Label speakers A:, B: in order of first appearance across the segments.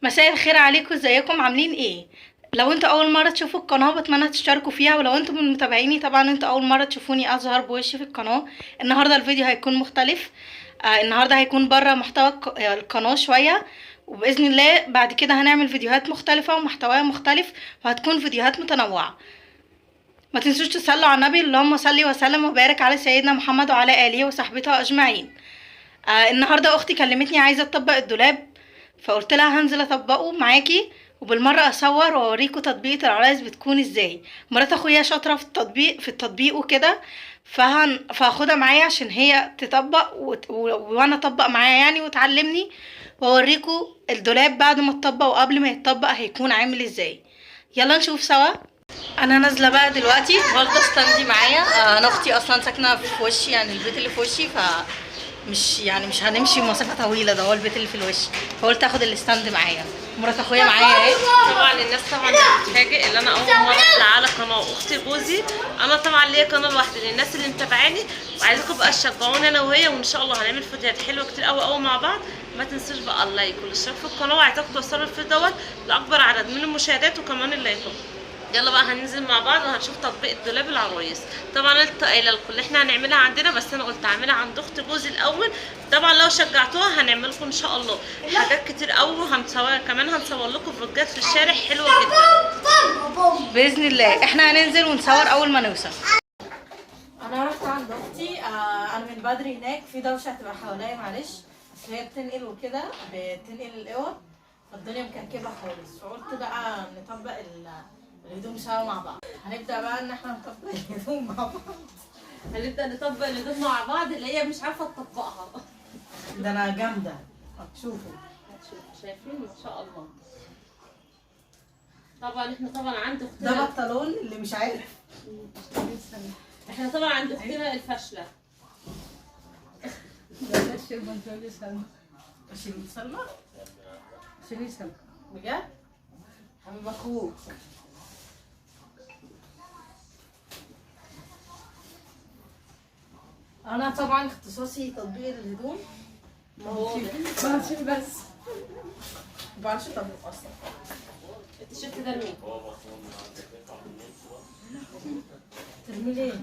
A: مساء الخير عليكم، ازيكم عاملين ايه؟ لو انتوا اول مره تشوفوا القناه بتمنى تشتركوا فيها، ولو انتوا من متابعيني طبعا انتوا اول مره تشوفوني اظهر بوشي في القناه. النهارده الفيديو هيكون مختلف. النهارده هيكون بره محتوى القناه شويه، وباذن الله بعد كده هنعمل فيديوهات مختلفه ومحتواها مختلف، وهتكون فيديوهات متنوعه. ما تنسوش تصلوا على النبي، اللهم صل وسلم وبارك على سيدنا محمد وعلى اله وصحبه اجمعين. النهارده اختي كلمتني عايزه تطبق الدولاب، فقلت لها هنزل اطبقه معاكي وبالمره اصور واوريكم تطبيقه العرايس بتكون ازاي. مرات اخويا شاطره في التطبيق وكده، فهاخدها معايا عشان هي تطبق وانا اطبق معايا يعني وتعلمني، واوريكم الدولاب بعد ما اتطبق وقبل ما يتطبق هيكون عامل ازاي. يلا نشوف سوا. انا نازله بقى دلوقتي واخده ستاندي معايا. انا اختي اصلا ساكنه في وشي، يعني البيت اللي في وشي، مش هنمشي مسافه طويله، ده هو البيت اللي في الوش، فقلت اخد الستاند معايا. مرات اخويا معايا اهي.
B: طبعا الناس طبعا بتتفاجئ ان انا اول مره اطلع على قناه اختي جوزي. انا طبعا ليا قناه لوحدي للناس اللي متابعاني، وعايزاكم بقى تشجعوني انا وهي، وان شاء الله هنعمل فيديوهات حلوه كتير قوي مع بعض. ما تنسوش بقى اللايك والاشتراك في القناه، وعايزاكم توصلوا الفيديو دوت لاكبر عدد من المشاهدات وكمان اللايكات. يلا بقى هننزل مع بعض وهنشوف تطبيق الدولاب العرايس. طبعا قلت قايله لكم اللي احنا هنعملها عندنا، بس انا قلت اعملها عند اخت جوزي الاول. طبعا لو شجعتوها هنعمل لكم ان شاء الله حاجات كتير قوي، وهنصور كمان، هنصور لكم فيديوهات في الشارع حلوه جدا
A: باذن الله. احنا هننزل ونصور اول ما نوصل. انا رحت عند اختي. انا من بدري هناك، في دوشه هتبقى حواليا معلش، بس هي بتنقل وكده، بتنقل الاوض، فالدنيا مكركبه خالص، فقلت بقى نطبق الهدوم سوا مع بعض. هنبدا بقى ان احنا نطبق الهدوم مع بعض.
B: هنبدا نطبق الهدوم مع بعض اللي هي مش عارفه تطبقها.
A: ده انا جامده، هتشوفوا.
B: شايفين ما شاء الله. طبعا احنا طبعا عند
A: ده
B: اختنا
A: بنطلون اللي مش عارف.
B: احنا طبعا عند اختنا الفاشله.
C: ده الشيء بنتولي سلمى.
A: شيرين سلمى
C: شيرين سلمى
A: بجد؟ حبيب اخوك. انا طبعا اختصاصي تطبيق الهدوم.
B: ما هو
C: بس
A: ما بعرفش اطبق اصلا.
B: التيشيرت ده لمين؟
A: ترمي ليه؟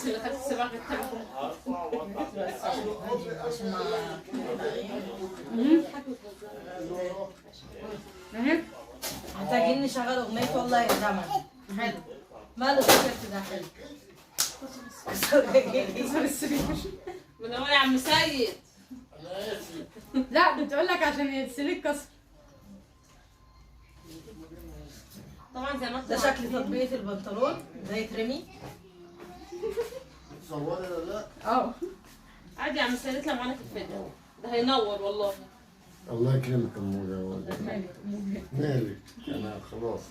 B: سلكات السباق التعبان.
A: عشان
C: اهي
A: محتاجين نشغل اغنية والله يا زمن. حلو. ماله التيشيرت ده حلو.
B: من اول يا عم سيد.
C: لا بتقول لك عشان السلك كسر.
B: طبعا زي ما
A: ده شكل تطبيقة البنطلون، ده يترمي.
D: صوري ولا لا؟
C: اه
B: عادي يا عم سيد، اطلع معانا في الفيديو ده هينور والله.
D: الله يكرمك يا ام يا ولد. مالك؟ انا خلاص.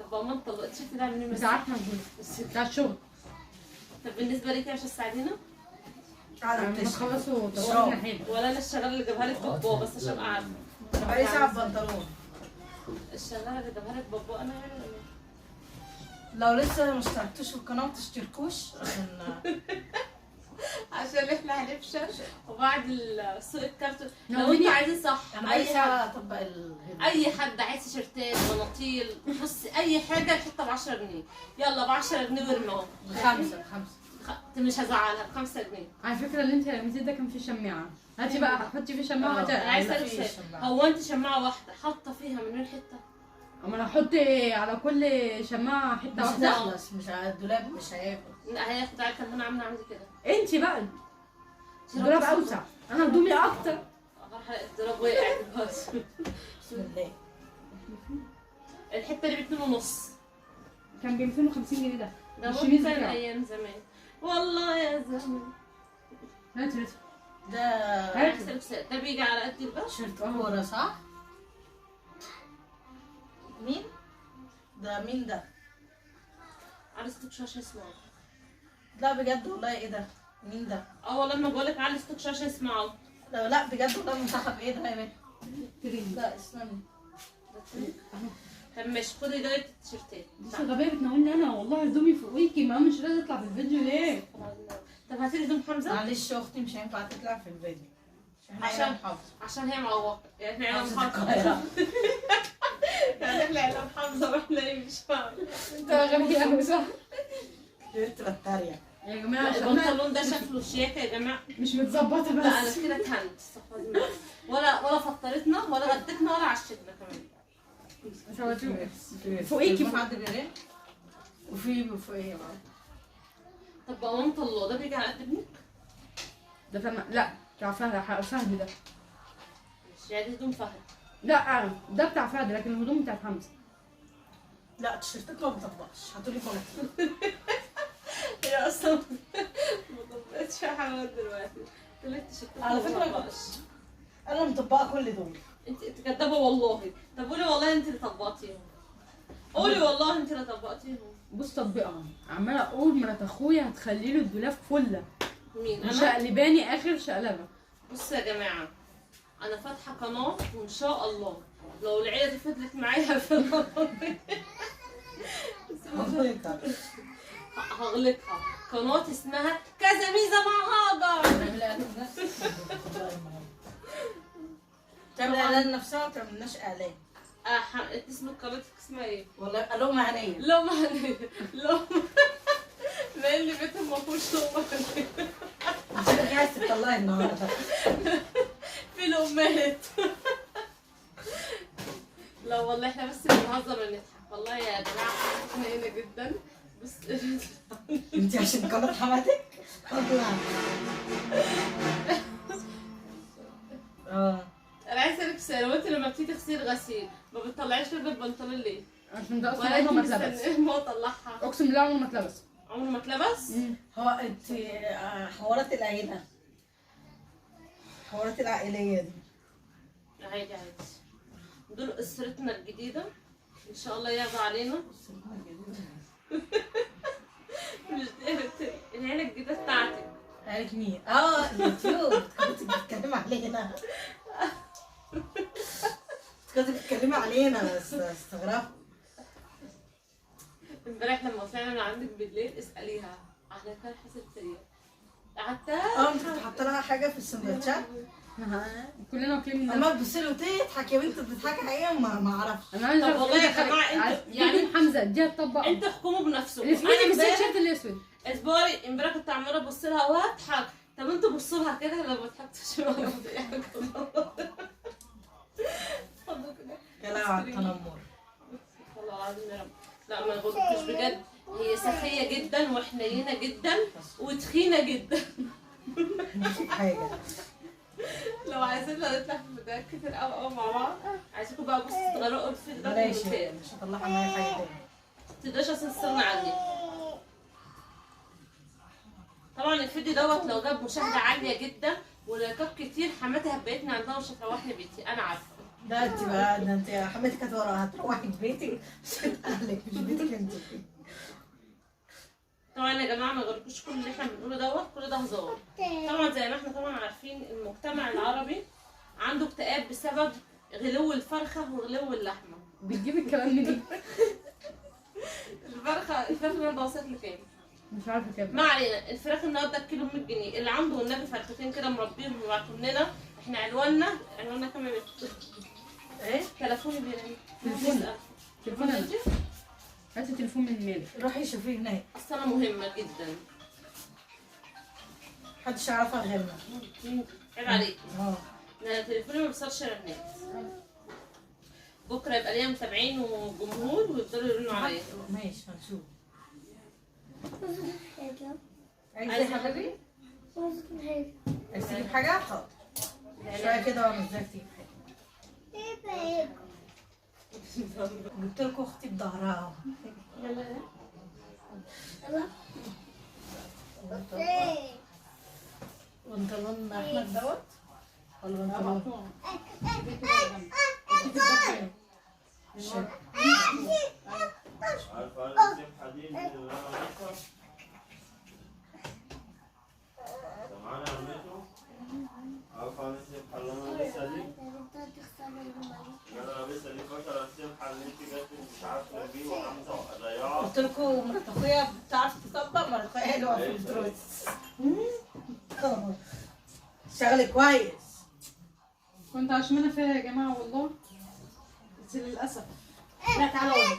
B: طب بقى ما انت التيشيرت ده عاملين
C: بتاعتنا الجوز بتاع الشغل.
B: طب بالنسبه ليكي مش هتساعدينا؟
A: على
C: لما
A: التيشيرت.
C: تخلصوا طلعنا حلو.
B: ولا انا الشغاله اللي جابها لك بابا، بس عشان ابقى عارفه.
A: بقالي ساعة ببنطلون.
B: الشغاله اللي جابها لك بابا انا يعني ولا إيه؟
A: لو لسه ما اشتركتوش في القناة ما تشتركوش
B: عشان احنا هنفشل وبعد سوق الكارتون. لو
C: لو
B: انتوا عايزين صح،
A: انا بقالي
B: اي حد
A: ساعة اطبق الهدوم.
B: اي حد عايز تيشيرتات بناطيل، بص اي حاجه يحطها ب 10 جنيه. يلا ب 10 جنيه وارميهم.
A: بخمسة.
B: مش هزعلها ب 5 جنيه.
C: على فكره اللي انت رميتيه ده كان فيه شماعه. هاتي بقى حطي فيه شماعه
A: اه.
C: وهاتي.
B: انا عايزه
A: لا،
B: اسالك
A: في
B: سؤال،
A: شماعة.
B: هو انت شماعه واحده حاطه فيها من وين حته؟
C: اما انا احط على كل شماعه حته
A: مش
C: واحده.
A: هتخلص، مش الدولاب مش هياكل.
B: لا هياخد عليك، انا عامله عندي كده.
C: انت بقى الدولاب اوسع، انا هدومي اكتر.
B: الدولاب وقع دلوقتي.
A: بسم الله.
B: الحته اللي ب2 ونص
C: كان ب 250 جنيه ده.
B: ده هو
C: الشميز
B: كان
C: بتاعه.
B: ايام زمان والله يا زمان.
C: هاتي هاتي.
A: ده
B: انا هسألك سؤال، ده بيجي على قد الباب؟
A: تيشيرت كورة صح؟ مين؟ ده مين ده؟
B: على ستوك شاشه اسمه.
A: لا بجد والله، ايه ده؟ مين ده؟
B: اه والله لما بقولك على ستوك شاشه اسمعوا.
A: لا بجد والله منتخب ايه ده يا بنت؟
C: ترين.
A: لا استني.
B: طب ماشي، خدي داية التيشيرتات.
C: بس غبية بتناولني انا والله هدومي فوقيكي، ما مش راضيه تطلع في الفيديو ليه؟
B: طب هاتي لي هدوم حمزه.
A: معلش اختي مش هينفع تطلع في الفيديو.
B: عشان هي معوقة يعني احنا عيلة محافظة يعني احنا عيلة محافظة واحنا ايه مش فاهمة.
C: انت غبي قوي صح؟
E: انت بتتريق
C: يا جماعه
B: البنطلون ده شكله شياكة يا جماعة.
C: مش متظبطه
B: لا انا
C: بس.
B: كده اتهنت ولا فطرتنا ولا غدتنا ولا عشتنا كمان.
C: مش عارفه فوقيكي
E: في حد بيرن وفي فوقيه بقى.
B: طب بنطلون الله ده بيجي على قد ابنك؟
C: ده فاهم لا بتاع فهد ده.
B: مش يعني هدوم فهد.
C: لا ده بتاع فهد لكن الهدوم بتاعت حمزه.
E: لا التيشيرتات ما بتطبقش، هاتولي كونكت.
B: هي اصلا ما طبقتش حاجات دلوقتي. قلت التيشيرتات
E: على
B: ما
E: فكرة
B: طبقش.
E: انا مطبقه كل دول.
B: انت كدابه والله. طب قولي والله انت اللي طبقتيهم. قولي والله انت اللي طبقتيهم.
C: بص طبقها عماله اقول مرات اخويا هتخلي له الدولاب فله
B: مين انا؟
C: مشقلباني اخر شقلبه.
B: بصوا يا جماعه انا فاتحه قناه وان شاء الله لو العيله دي فضلت معايا في هغلقها. قناه اسمها كذا ميزه مع هاجر.
E: تعمل اعلان نفسها ما تعملناش اعلان.
B: اسم قناتك اسمها ايه؟
E: والله الومه هنيه.
B: لو ما اللي بيتهم ما فيهوش لقمه هنيه.
E: انت عايز تطلعي النهارده.
B: في الامهات. لا والله احنا بس بنهزر ونضحك والله يا جماعه احنا هنا جدا بس.
E: انت عشان قناه حماتك؟
B: انا عايزه اسالك سؤال، هو انت لما بتيجي تغسلي غسيل ما بتطلعيش لك البنطلون ليه؟
C: عشان ده اصلا
B: ولا
C: عمره ما
B: انت
C: اتلبس.
B: مستنيه ما اطلعها؟
C: اقسم بالله عمره ما اتلبس.
B: عمره ما اتلبس؟
E: هو انت حوارات العيله، حوارات العائليه دي.
B: عادي عادي. دول اسرتنا الجديده ان شاء الله يرضى علينا. مش دي العيله الجديده بتاعتك.
E: عارف مين؟ اليوتيوب كنت بتتكلمي علينا. كنت بتتكلمي علينا بس استغربت.
B: امبارح لما طلعنا من عندك بالليل اساليها على كان حسب سريع. قعدت
E: انت كنت حاطه لها حاجه في السندوتشات؟
C: كلنا واكلين من
E: اما تبصي له تضحك يا بنت بتضحكي عليا ما اعرفش.
C: انا عايزه
B: طب والله يا جماعه انتوا
C: يعني حمزه اديها تطبق
B: انتوا احكموا بنفسكم.
C: الاسود بالتيشيرت الاسود.
B: اصبري امبارح كنت عماله ابص لها واضحك. طب انتوا بصوا لها كده لو ما ضحكتش ولا
E: يا لا على التنمر.
B: والله العظيم يا رب. لا ما غلطتش بجد. هي سخيه جدا وحنينه جدا وتخينه جدا.
E: حاجه
B: لو عايزين نطلع في فيديوهات كتير قوي مع بعض عايزاكم بقى بصوا تغرقوا في
E: بلاش
B: الفيديوهات.
E: مش هطلعها معايا حاجه تاني.
B: متقدرش اصلا تستغنى عني. طبعا الفيديو دوت لو جاب مشاهده عاليه جدا ولايكات كتير حماتي هتبيتني عندها ومش هتروحني بيتي انا عارفه.
E: ده انت بقى ده انت حماتك هتروحي بيتك عشان اهلك مش بيتك انت.
B: طبعا يا جماعه ما يغركوش كل اللي احنا بنقوله دوت كل ده هزار. طبعا زي ما احنا طبعا عارفين المجتمع العربي عنده اكتئاب بسبب غلو الفرخه وغلو اللحمه.
C: بتجيب الكلام منين؟
B: الفرخه النهارده وصلت لكام؟
C: مش عارفه كام.
B: ما علينا. الفراخ النهارده الكيلو 100 جنيه. اللي عنده والنبي فرختين كده مربيهم ويبعتهم لنا. احنا عنواننا كام يا بنت؟
E: ايه؟
B: تليفوني بيرن.
C: تليفون انا. هاتي تليفون من مالك.
E: روحي شوفيه هناك.
B: اصل انا مهمه جدا.
E: محدش يعرفها غيرنا.
B: عيب عليكي.
E: اه
B: تليفوني ما بيوصلش رنات. بكره يبقى ليا متابعين وجمهور ويفضلوا يرنوا عليا.
E: ماشي هنشوف.
B: عايزه يا حبيبي؟
E: عايز تجيب حاجه؟ حاضر. شويه كده وانزلك تجيب حاجه. جبت لكم اختي بظهرها. بنطلون احمد دوت ولا بنطلون؟
F: عارفة أنا حديد اللي أنا عارفها؟ سمعنا عمته؟ عارفة أنا السبحة اللي أنا لابسها دي؟ أنا لابسها دي فاكرة السبحة اللي أنت جت مش عارفة بيه وحمزة وضيعها؟
E: قلت لكم مرات اخويا بتعرف تطبق، مرات اخويا حلوه في الدروس. شغل كويس.
C: كنت عشمانة فيها يا جماعة والله، بس للأسف.
E: لا تعالى اقول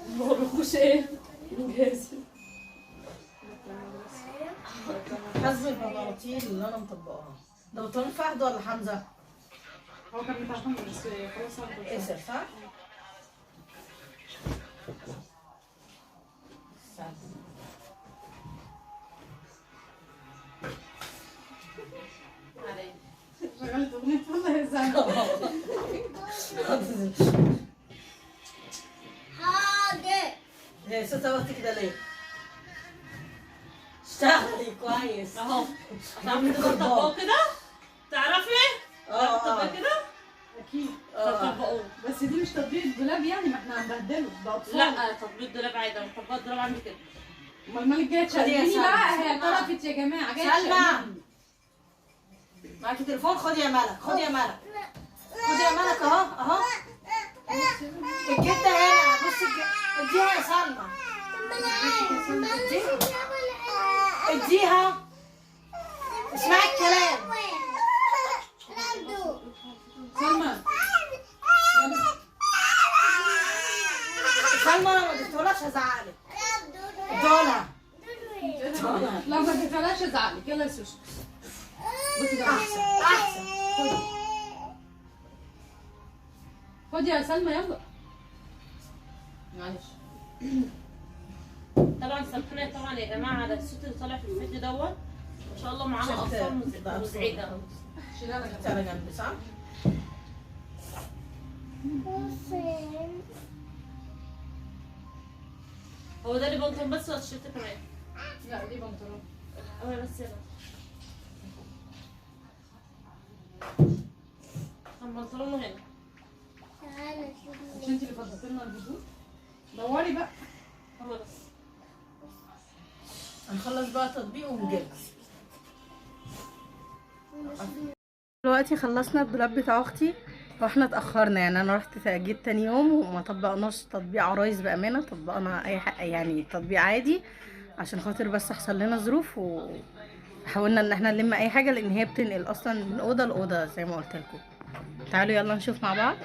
C: ما بقولكوش ايه انجازي.
E: حزم البناطيل اللي انا مطبقاها. ده بنطلون فهد ولا حمزه؟
C: هو كان بتاع حمزة بس خلاص هاخده.
E: اسر صح؟
C: شغلت أغنية والله يا زلمة.
E: هي ستة وقت كده ليه؟ اشتغلي كويس
B: اهو تعرفي تطبقوا كده؟ تعرفي؟ تطبقوا كده؟
C: أكيد
B: تطبقوه.
C: بس دي مش تطبيق الدولاب يعني، ما احنا هنبهدله ده أطفال.
B: لا تطبيق الدولاب عادي، انا مطبقه الدولاب عندي كده.
C: امال مالك جاية تشقلبيني بقى؟ هي طلبت يا جماعة جاية
E: سلمى
C: تشقلبيني.
E: معاكي تليفون؟ خدي يا ملك، خدي يا ملك، خدي يا ملك اهو اهو. الجدة هنا، بصي اديها يا سلمى، اديها، اسمعي الكلام.
C: سلمى
E: سلمى انا ما اديتهولكش هزعقلك. ادولها
C: لا ما تدفعلهاش ازعلك. يلا يا سوسو بصي ده
E: احسن احسن.
C: خدي يا سلمى يلا. معلش
B: طبعا سامحوني طبعا يا جماعه على الصوت اللي طالع في الفيديو دوت. ما شاء الله معانا اطفال مزعجه.
C: شيلها لك.
E: انت على جنب صح؟
B: هو ده اللي بنطلون بس ولا التيشيرت كمان؟
C: لا دي بنطلون.
B: هو بس يلا. كان بنطلونه هنا.
C: مش انت اللي فضلت لنا الهدوء؟ دوري بقى.
B: هو بس.
E: هنخلص بقى تطبيق ونجيبها.
A: دلوقتي خلصنا الدولاب بتاع اختي واحنا اتاخرنا، يعني انا رحت جيت تاني يوم وما طبقناش تطبيق عرايس بامانه، طبقنا اي حق يعني تطبيق عادي عشان خاطر بس حصل لنا ظروف وحاولنا ان احنا نلم اي حاجه لان هي بتنقل اصلا من اوضه لاوضه زي ما قلت لكم. تعالوا يلا نشوف مع بعض.